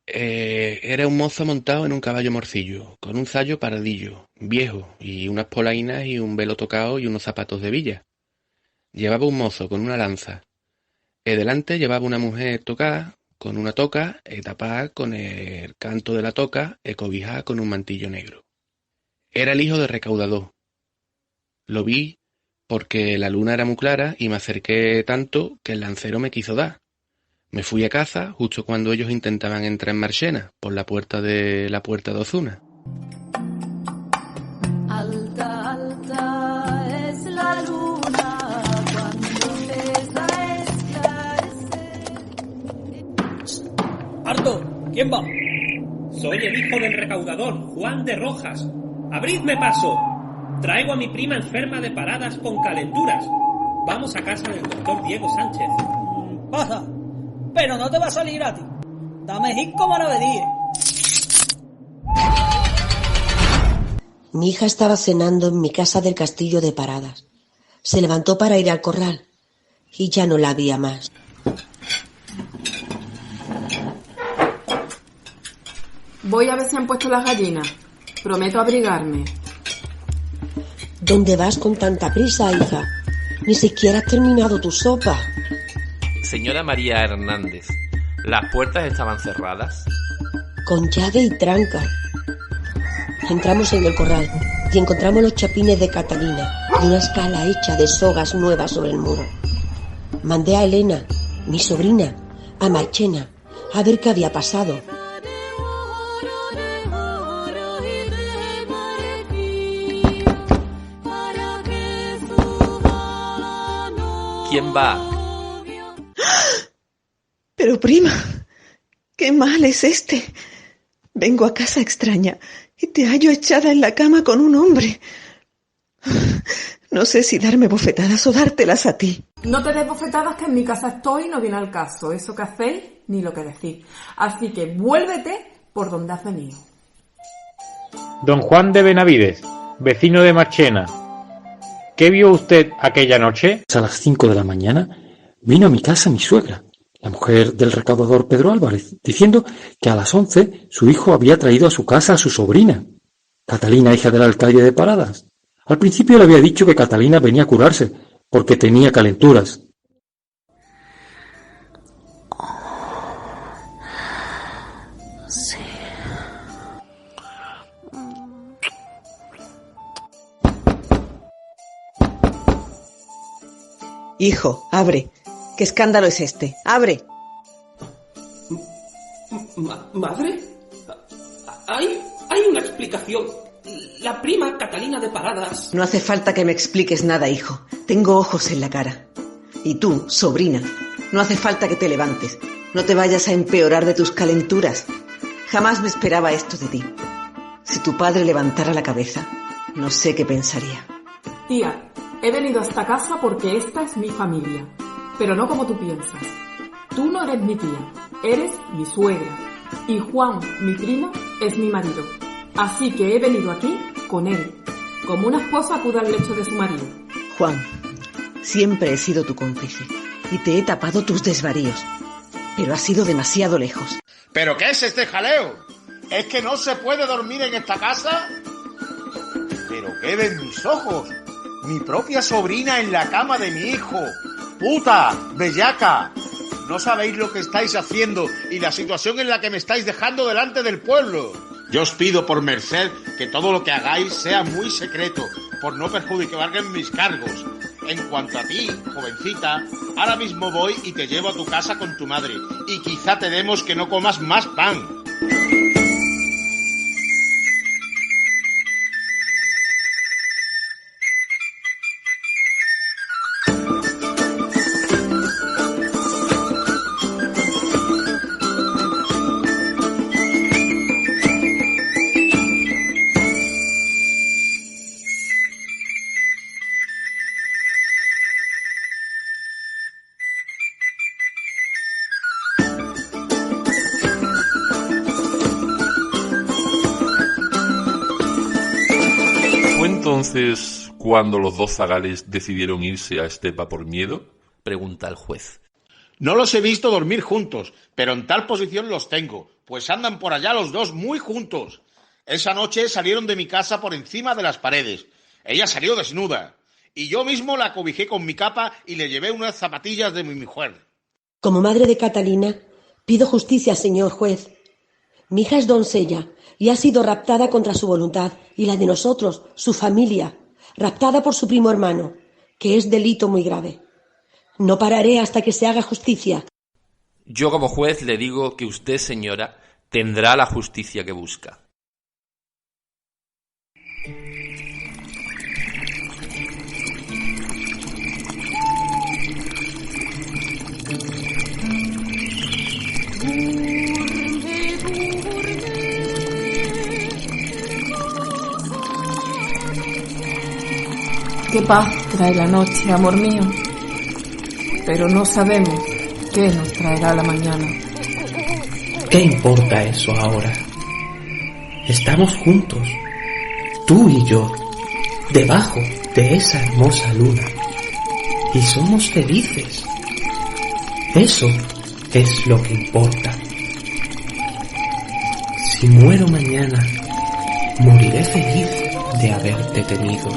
Era un mozo montado en un caballo morcillo, con un zayo paradillo, viejo, y unas polainas y un velo tocado y unos zapatos de villa. Llevaba un mozo con una lanza. Delante llevaba una mujer tocada, con una toca, tapada con el canto de la toca, cobijada con un mantillo negro. Era el hijo de recaudador. Lo vi porque la luna era muy clara y me acerqué tanto que el lancero me quiso dar. Me fui a casa justo cuando ellos intentaban entrar en Marchena, por la puerta de Ozuna. Alta, alta es la luna cuando empieza a esclarecer. ¡Harto! ¿Quién va? Soy el hijo del recaudador, Juan de Rojas. ¡Abridme paso! Traigo a mi prima enferma de Paradas con calenturas. Vamos a casa del doctor Diego Sánchez. Pasa, pero no te va a salir gratis. Dame hisco maravedí. Mi hija estaba cenando en mi casa del castillo de Paradas. Se levantó para ir al corral y ya no la había más. Voy a ver si han puesto las gallinas. Prometo abrigarme. ¿Dónde vas con tanta prisa, hija? Ni siquiera has terminado tu sopa. Señora María Hernández, ¿las puertas estaban cerradas? Con llave y tranca. Entramos en el corral y encontramos los chapines de Catalina y una escala hecha de sogas nuevas sobre el muro. Mandé a Elena, mi sobrina, a Marchena, a ver qué había pasado. ¿Quién va? Pero prima, qué mal es este. Vengo a casa extraña y te hallo echada en la cama con un hombre. No sé si darme bofetadas o dártelas a ti. No te des bofetadas, que en mi casa estoy y no viene al caso. Eso que hacéis, ni lo que decís. Así que vuélvete por donde has venido. Don Juan de Benavides, vecino de Marchena, ¿qué vio usted aquella noche? A las 5 de la mañana vino a mi casa mi suegra, la mujer del recaudador Pedro Álvarez, diciendo que a las 11 su hijo había traído a su casa a su sobrina, Catalina, hija del alcaide de Paradas. Al principio le había dicho que Catalina venía a curarse, porque tenía calenturas. Sí. Hijo, abre. ¿Qué escándalo es este? ¡Abre! ¿Madre? Hay una explicación. La prima Catalina de Paradas... No hace falta que me expliques nada, hijo. Tengo ojos en la cara. Y tú, sobrina, no hace falta que te levantes. No te vayas a empeorar de tus calenturas. Jamás me esperaba esto de ti. Si tu padre levantara la cabeza, no sé qué pensaría. Tía, he venido a esta casa porque esta es mi familia. Pero no como tú piensas. Tú no eres mi tía, eres mi suegra. Y Juan, mi primo, es mi marido. Así que he venido aquí con él, como una esposa acude al lecho de su marido. Juan, Siempre he sido tu cómplice y te he tapado tus desvaríos, pero has ido demasiado lejos. ¿Pero qué es este jaleo? ¿Es que no se puede dormir en esta casa? ¿Pero qué ven mis ojos? Mi propia sobrina en la cama de mi hijo. ¡Puta! ¡Bellaca! No sabéis lo que estáis haciendo y la situación en la que me estáis dejando delante del pueblo. Yo os pido por merced que todo lo que hagáis sea muy secreto, por no perjudicar en mis cargos. En cuanto a ti, jovencita, ahora mismo voy y te llevo a tu casa con tu madre, y quizá te demos que no comas más pan. Entonces, ¿cuándo los dos zagales decidieron irse a Estepa por miedo? Pregunta el juez. No los he visto dormir juntos, pero en tal posición los tengo, pues andan por allá los dos muy juntos. Esa noche salieron de mi casa por encima de las paredes. Ella salió desnuda, y yo mismo la acobijé con mi capa y le llevé unas zapatillas de mi mujer. Como madre de Catalina, pido justicia, señor juez. Mi hija es doncella y ha sido raptada contra su voluntad y la de nosotros, su familia, raptada por su primo hermano, que es delito muy grave. No pararé hasta que se haga justicia. Yo como juez le digo que usted, señora, tendrá la justicia que busca. Qué paz trae la noche, amor mío, pero no sabemos qué nos traerá la mañana. ¿Qué importa eso ahora? Estamos juntos, tú y yo, debajo de esa hermosa luna, y somos felices. Eso es lo que importa. Si muero mañana, moriré feliz de haberte tenido.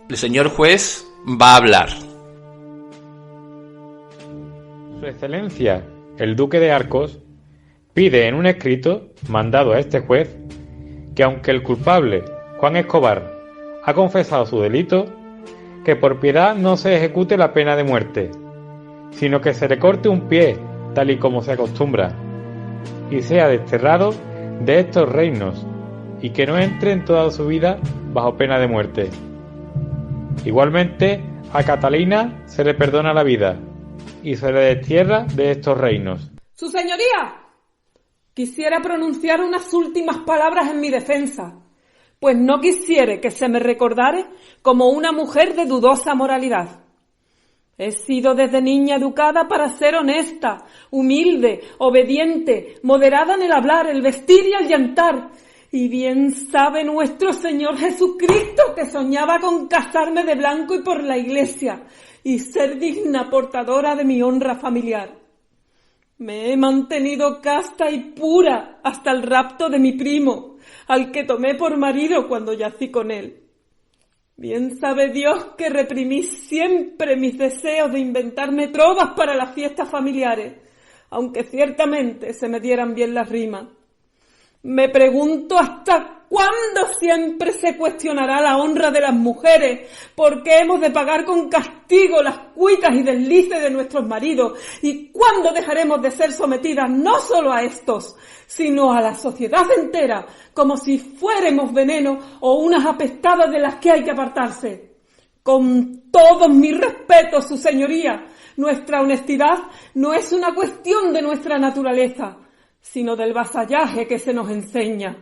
El señor juez va a hablar. Su Excelencia, el Duque de Arcos, pide en un escrito mandado a este juez que aunque el culpable, Juan Escobar, ha confesado su delito, que por piedad no se ejecute la pena de muerte, sino que se le corte un pie, tal y como se acostumbra, y sea desterrado de estos reinos, y que no entre en toda su vida bajo pena de muerte. Igualmente, a Catalina se le perdona la vida y se le destierra de estos reinos. ¡Su señoría! Quisiera pronunciar unas últimas palabras en mi defensa, pues no quisiere que se me recordare como una mujer de dudosa moralidad. He sido desde niña educada para ser honesta, humilde, obediente, moderada en el hablar, el vestir y el llantar. Y bien sabe nuestro Señor Jesucristo que soñaba con casarme de blanco y por la iglesia y ser digna portadora de mi honra familiar. Me he mantenido casta y pura hasta el rapto de mi primo, al que tomé por marido cuando yací con él. Bien sabe Dios que reprimí siempre mis deseos de inventarme trovas para las fiestas familiares, aunque ciertamente se me dieran bien las rimas. Me pregunto hasta cuándo siempre se cuestionará la honra de las mujeres, porque hemos de pagar con castigo las cuitas y deslices de nuestros maridos, y cuándo dejaremos de ser sometidas no solo a estos, sino a la sociedad entera, como si fuéramos veneno o unas apestadas de las que hay que apartarse. Con Todos mis respetos, su señoría. Nuestra honestidad no es una cuestión de nuestra naturaleza, sino del vasallaje que se nos enseña.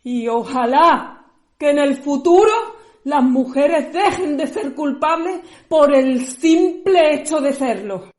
Y ojalá que en el futuro las mujeres dejen de ser culpables por el simple hecho de serlo.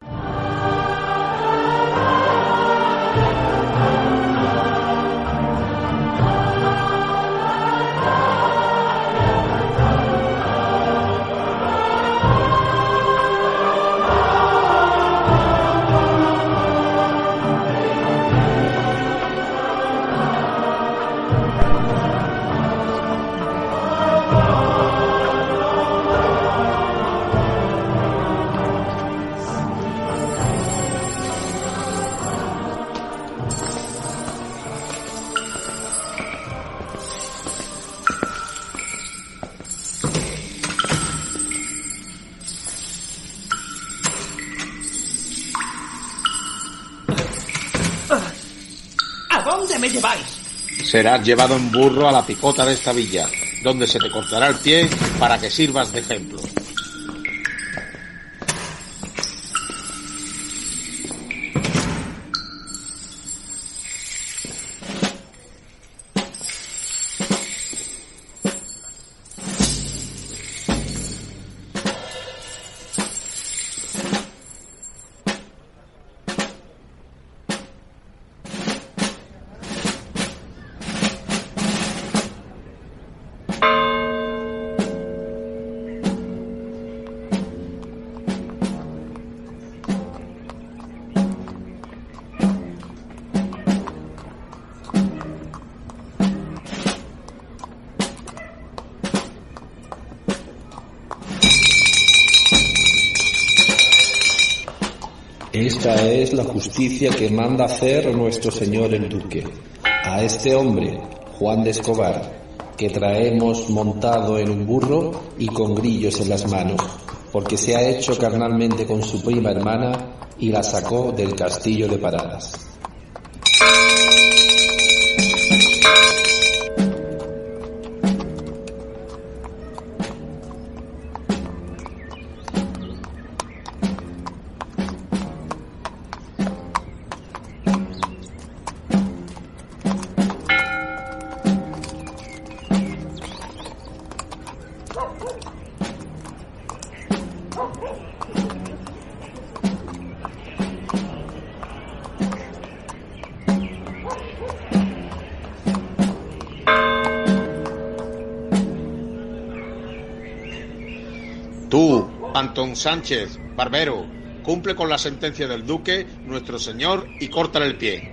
¿Dónde me lleváis? Serás llevado en burro a la picota de esta villa, donde se te cortará el pie para que sirvas de ejemplo. Esta es la justicia que manda hacer nuestro señor el duque. A este hombre, Juan de Escobar, que traemos montado en un burro y con grillos en las manos, porque se ha hecho carnalmente con su prima hermana y la sacó del castillo de Paradas. Tú, Antón Sánchez, barbero, cumple con la sentencia del duque, nuestro señor, y córtale el pie.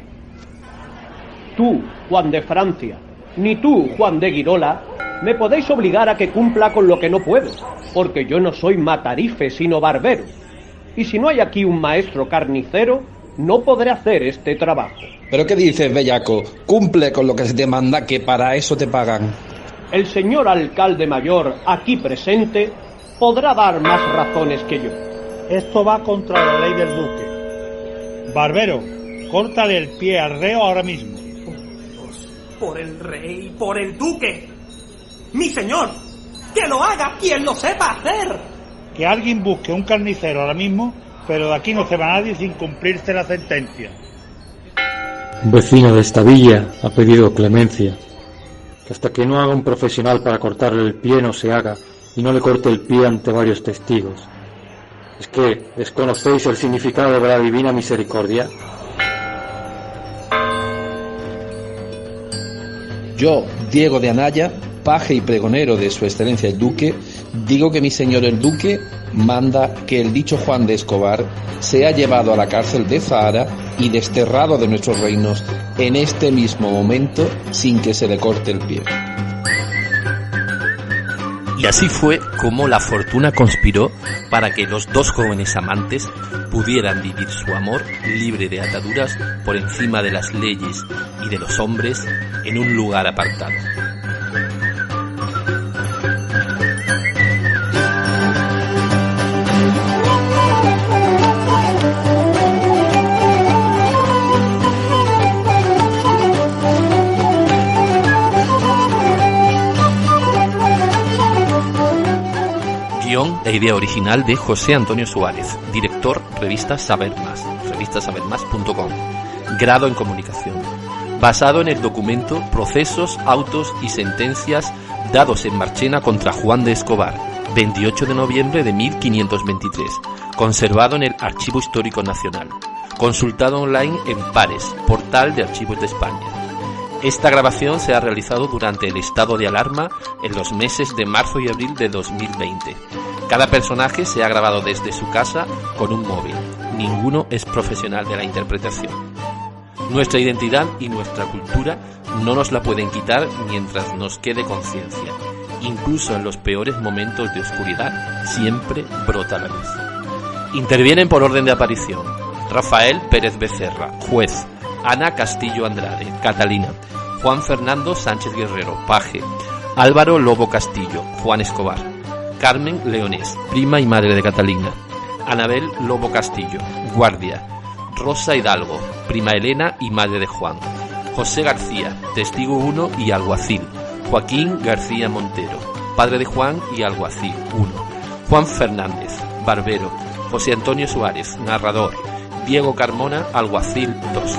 Tú, Juan de Francia, ni tú, Juan de Guirola, me podéis obligar a que cumpla con lo que no puedo, porque yo no soy matarife, sino barbero. Y si no hay aquí un maestro carnicero, no podré hacer este trabajo. ¿Pero qué dices, bellaco? Cumple con lo que se te manda, que para eso te pagan. El señor alcalde mayor, aquí presente, podrá dar más razones que yo. Esto va contra la ley del duque. Barbero, córtale el pie al reo ahora mismo. Por el rey, por el duque. Mi señor, que lo haga quien lo sepa hacer. Que alguien busque un carnicero ahora mismo, pero de aquí no se va nadie sin cumplirse la sentencia. Un vecino de esta villa ha pedido clemencia, que hasta que no haga un profesional para cortarle el pie no se haga, y no le corte el pie ante varios testigos. ¿Es que desconocéis el significado de la divina misericordia? Yo, Diego de Anaya, paje y pregonero de su excelencia el duque, digo que mi señor el duque manda que el dicho Juan de Escobar sea llevado a la cárcel de Zahara y desterrado de nuestros reinos en este mismo momento sin que se le corte el pie. Y así fue como la fortuna conspiró para que los dos jóvenes amantes pudieran vivir su amor libre de ataduras por encima de las leyes y de los hombres en un lugar apartado. Guión e idea original de José Antonio Suárez, director Revista Saber Más, revistasabermas.com, grado en comunicación, basado en el documento Procesos, Autos y Sentencias dados en Marchena contra Juan de Escobar, 28 de noviembre de 1523, conservado en el Archivo Histórico Nacional, consultado online en Pares, portal de Archivos de España. Esta grabación se ha realizado durante el estado de alarma en los meses de marzo y abril de 2020. Cada personaje se ha grabado desde su casa con un móvil. Ninguno es profesional de la interpretación. Nuestra identidad y nuestra cultura no nos la pueden quitar mientras nos quede conciencia. Incluso en los peores momentos de oscuridad, siempre brota la luz. Intervienen por orden de aparición: Rafael Pérez Becerra, juez; Ana Castillo Andrade, Catalina; Juan Fernando Sánchez Guerrero, paje; Álvaro Lobo Castillo, Juan Escobar; Carmen Leonés, prima y madre de Catalina; Anabel Lobo Castillo, guardia; Rosa Hidalgo, prima Elena y madre de Juan; José García, testigo 1 y alguacil; Joaquín García Montero, padre de Juan y alguacil 1; Juan Fernández, barbero; José Antonio Suárez, narrador; Diego Carmona, alguacil 2.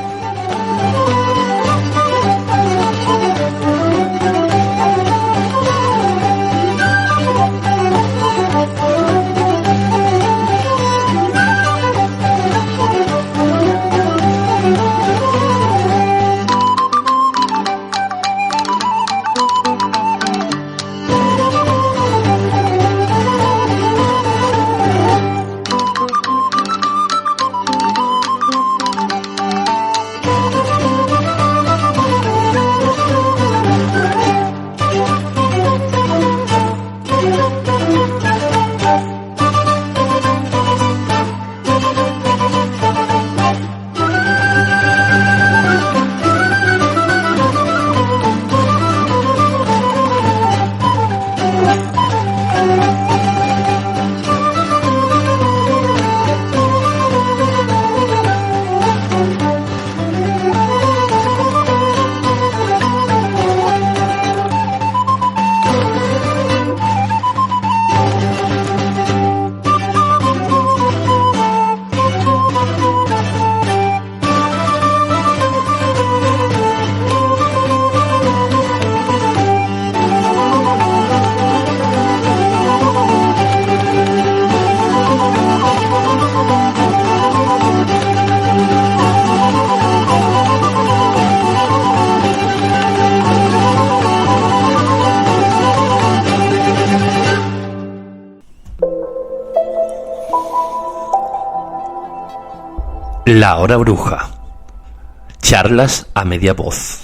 La hora bruja. Charlas a media voz.